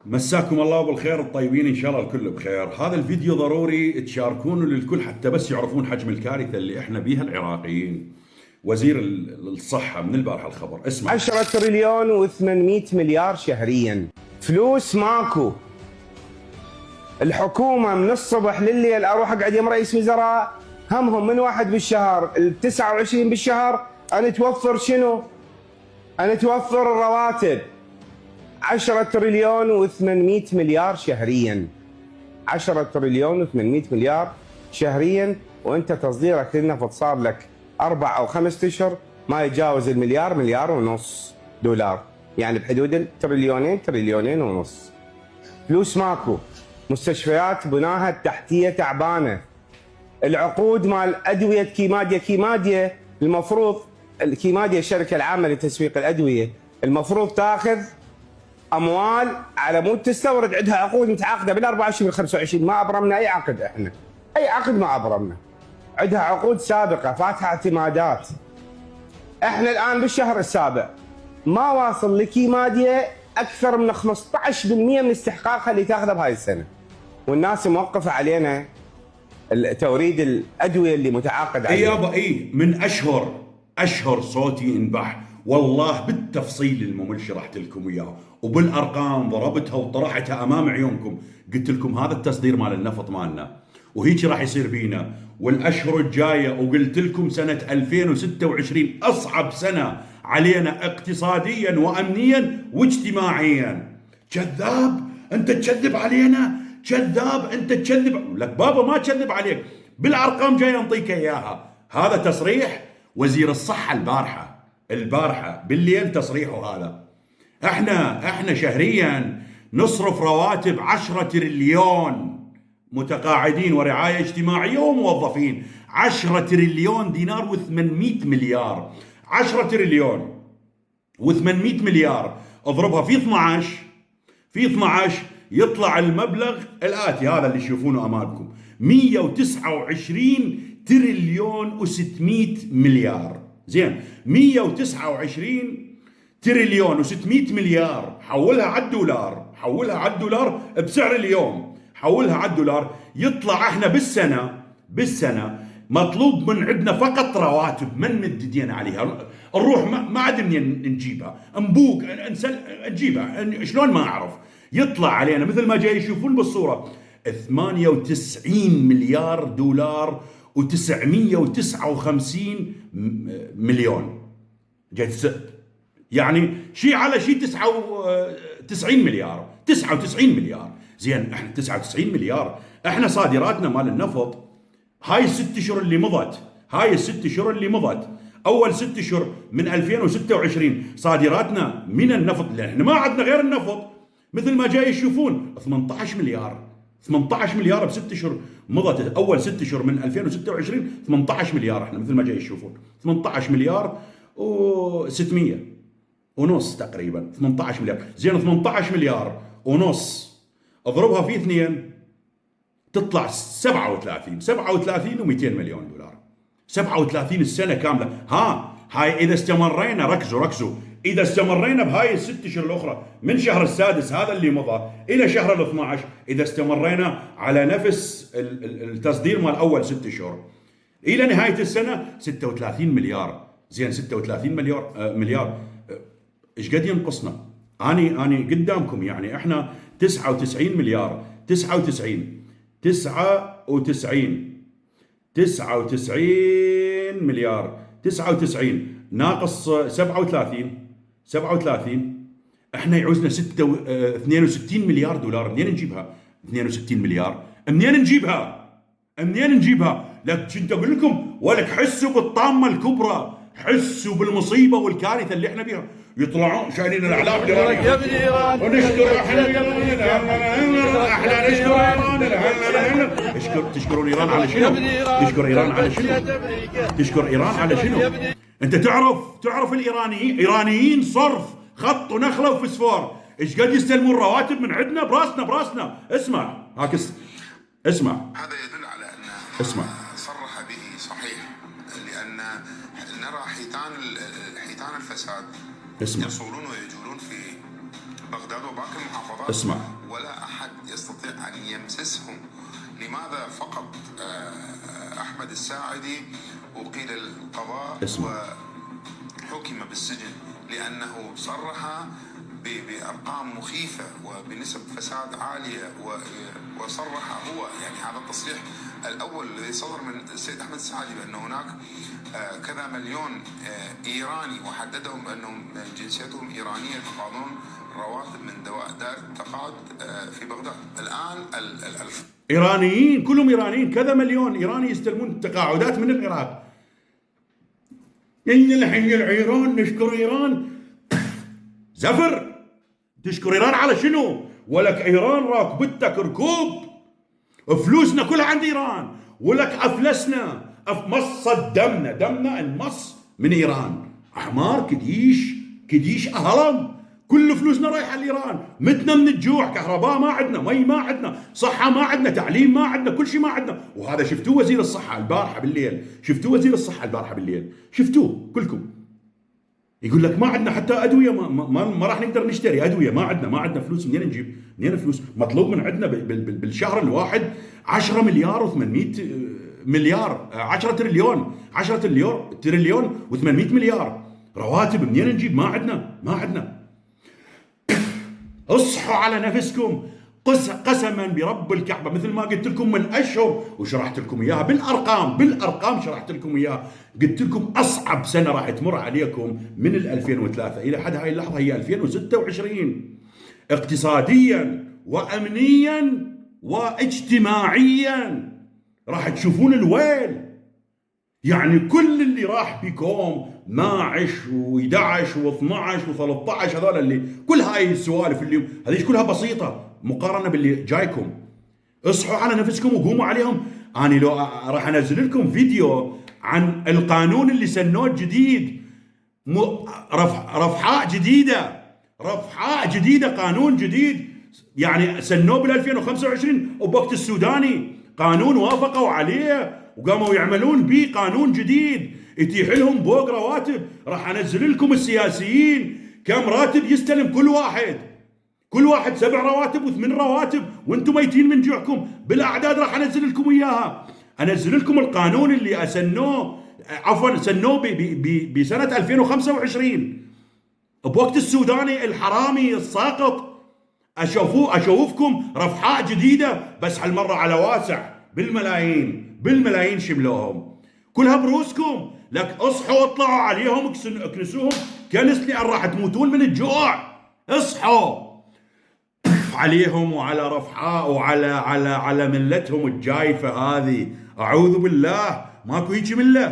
مساكم الله بالخير الطيبين ان شاء الله الكل بخير. هذا الفيديو ضروري تشاركونه للكل حتى بس يعرفون حجم الكارثه اللي احنا بيها العراقيين. وزير الصحه من البارحه الخبر، اسمع. 10 تريليون و800 مليار شهريا، فلوس ماكو. الحكومه من الصبح لليل اروح اقعد يم رئيس وزراء، همهم من واحد بالشهر ال 29 بالشهر انا توفر شنو؟ انا توفر الرواتب. 10 تريليون و800 مليار شهريا، 10 تريليون و800 مليار شهريا، وانت تصديرك للنفط صار لك 4 أو 5 اشهر ما يتجاوز المليار، مليار ونص دولار، يعني بحدود التريليونين، تريليونين ونص. فلوس ماكو، مستشفيات بناها التحتيه تعبانه، العقود مال ادويه كيماديا المفروض الكيماديا الشركه العامه لتسويق الادويه المفروض تاخذ اموال على مود تستورد، عندها عقود متعاقده بال 24 25، ما ابرمنا اي عقد، احنا اي عقد ما ابرمنا، عندها عقود سابقه فاتحه اعتمادات. احنا الان بالشهر السابع ما واصل لكيماديا اكثر من 15% من استحقاقها اللي تاخذه بهاي السنه، والناس موقفه علينا توريد الادويه اللي متعاقد عليها. اي يابا اي، من اشهر صوتي انبح والله بالتفصيل الممل شرحت لكم اياه وبالارقام ضربتها وطرحتها امام عيونكم، قلت لكم هذا التصدير مال النفط مالنا وهيك راح يصير بينا والاشهر الجايه، وقلت لكم سنه 2026 اصعب سنه علينا اقتصاديا وامنيا واجتماعيا. كذاب، انت تكذب علينا، كذاب انت تكذب لك بابا، ما تكذب عليك، بالارقام جاي انطيك اياها. هذا تصريح وزير الصحه البارحه بالليل، تصريحه هذا. احنا شهريا نصرف رواتب 10 تريليون متقاعدين ورعايه اجتماعيه وموظفين، 10 تريليون دينار و800 مليار. 10 تريليون و800 مليار اضربها في 12 يطلع المبلغ الآتي، هذا اللي تشوفونه أمامكم، 129 تريليون و600 مليار. زين، 129 تريليون و600 مليار حولها على الدولار بسعر اليوم، حولها على الدولار، يطلع احنا بالسنة مطلوب من عندنا فقط رواتب من مددين عليها، نروح ما عاد منين نجيبها، نبوق نجيبها شلون ما اعرف، يطلع علينا مثل ما جاي يشوفون بالصورة 98 مليار دولار و959 مليون، يعني شيء على شيء 99 مليار 99 مليار. زين، احنا 99 مليار، احنا صادراتنا مال النفط هاي الست اشهر اللي مضت، اول 6 اشهر من 2026 صادراتنا من النفط، لان احنا ما عندنا غير النفط مثل ما جاي يشوفون 18 مليار بست اشهر مضت، اول 6 اشهر من 2026 18 مليار، احنا مثل ما جاي يشوفون 18 مليار و600 ونص تقريبا، 18 مليار. زين، 18 مليار ونص اضربها في 2 تطلع 37 و200 مليون دولار، 37 السنه كامله. هاي اذا استمرينا، ركزوا، اذا استمرينا بهاي الست اشهر الاخرى من شهر السادس هذا اللي مضى الى شهر ال 12، اذا استمرينا على نفس التصدير مال اول 6 اشهر الى نهايه السنه 36 مليار. زين، 36 مليار ايش قد ينقصنا؟ اني قدامكم، يعني احنا 99 مليار، 99 مليار، 99 ناقص 37 احنا يعوزنا 62 مليار دولار. منين نجيبها 62 مليار؟ منين نجيبها؟ لك كنت اقول لكم ولك حسوا بالطامه الكبرى، حسوا بالمصيبه والكارثه اللي احنا بيها. يطلعون شايلين الاعلام الايرانيه ونشكر احنا نشكر ايران. تشكرون ايران على شنو؟ تشكر ايران على شنو؟ انت تعرف الايرانيين صرف خط ونخله وفسفور ايش قد يستلمون رواتب من عندنا براسنا. اسمع هذا يدل على ان اسمع صرح به صحيح، لان نرى حيتان الفساد اسمع يصولون ويجولون في بغداد وباقي المحافظات. اسمع، ولا أحد يستطيع أن يمسسهم. لماذا فقط أحمد الساعدي وقيل القضاء وحكم بالسجن؟ لأنه صرح بأرقام مخيفة وبنسب فساد عالية، وصرح هو، يعني هذا التصريح الأول الذي صدر من السيد أحمد الساعدي بأن هناك كذا مليون إيراني، وحددهم بأنهم جنسيتهم إيرانية يتقاضون رواتب من دائرة التقاعد في بغداد. الآن إيرانيين، كلهم إيرانيين، كذا مليون إيراني يستلمون تقاعدات من العراق. إن الحين الإيران نشكر إيران، زفر. تشكر إيران على شنو؟ ولك إيران راكبتك ركوب، فلوسنا كلها عند إيران، ولك أفلسنا، مصت دمنا انمص من إيران. أحمر كديش أهرم، كل فلوسنا رايحة لإيران. متنا من الجوع، كهرباء ما عندنا، مي ما عندنا، صحة ما عندنا، تعليم ما عندنا، كل شيء ما عندنا. وهذا شفتوه وزير الصحة البارحة بالليل، شفتوه كلكم يقول لك ما عندنا حتى أدوية، ما راح نقدر نشتري أدوية، ما عندنا فلوس. منين نجيب؟ منين فلوس؟ مطلوب من عندنا بالشهر الواحد 10 مليار و800 مليار، 10 تريليون و800 مليار رواتب. منين نجيب؟ ما عندنا. اصحوا على نفسكم قسما برب الكعبة، مثل ما قلت لكم من أشهر وشرحت لكم إياها بالأرقام شرحت لكم إياها. قلت لكم أصعب سنة راح تمر عليكم من 2003 إلى حد هاي اللحظة هي 2026، اقتصاديا وأمنيا واجتماعيا راح تشوفون الويل. يعني كل اللي راح بكم 12 و11 و12 و13 هذول اللي كل هاي السوالف اللي هذه كلها بسيطة مقارنة باللي جايكم. اصحوا على نفسكم وقوموا عليهم. أنا لو راح أنزل لكم فيديو عن القانون اللي سنوه جديد، رفحاء جديدة، قانون جديد يعني سنوه بال 2025 وبوقت السوداني، قانون وافقوا عليه وقاموا يعملون به قانون جديد يتيح لهم بوق رواتب. راح انزل لكم السياسيين كم راتب يستلم كل واحد 7 رواتب و8 رواتب وانتم ميتين من جوعكم. بالاعداد راح انزل لكم اياها. انزل لكم القانون اللي سنوه بسنة 2025 بوقت السوداني الحرامي الساقط. اشوفكم رفحاء جديدة، بس هالمرة على واسع، بالملايين شملوهم كلها بروسكم. لك اصحوا واطلعوا عليهم اكنسوهم كنس، لأن راح تموتون من الجوع. اصحوا عليهم وعلى رفحاء وعلى ملتهم الجايفة هذه. اعوذ بالله، ماكو هيك مله.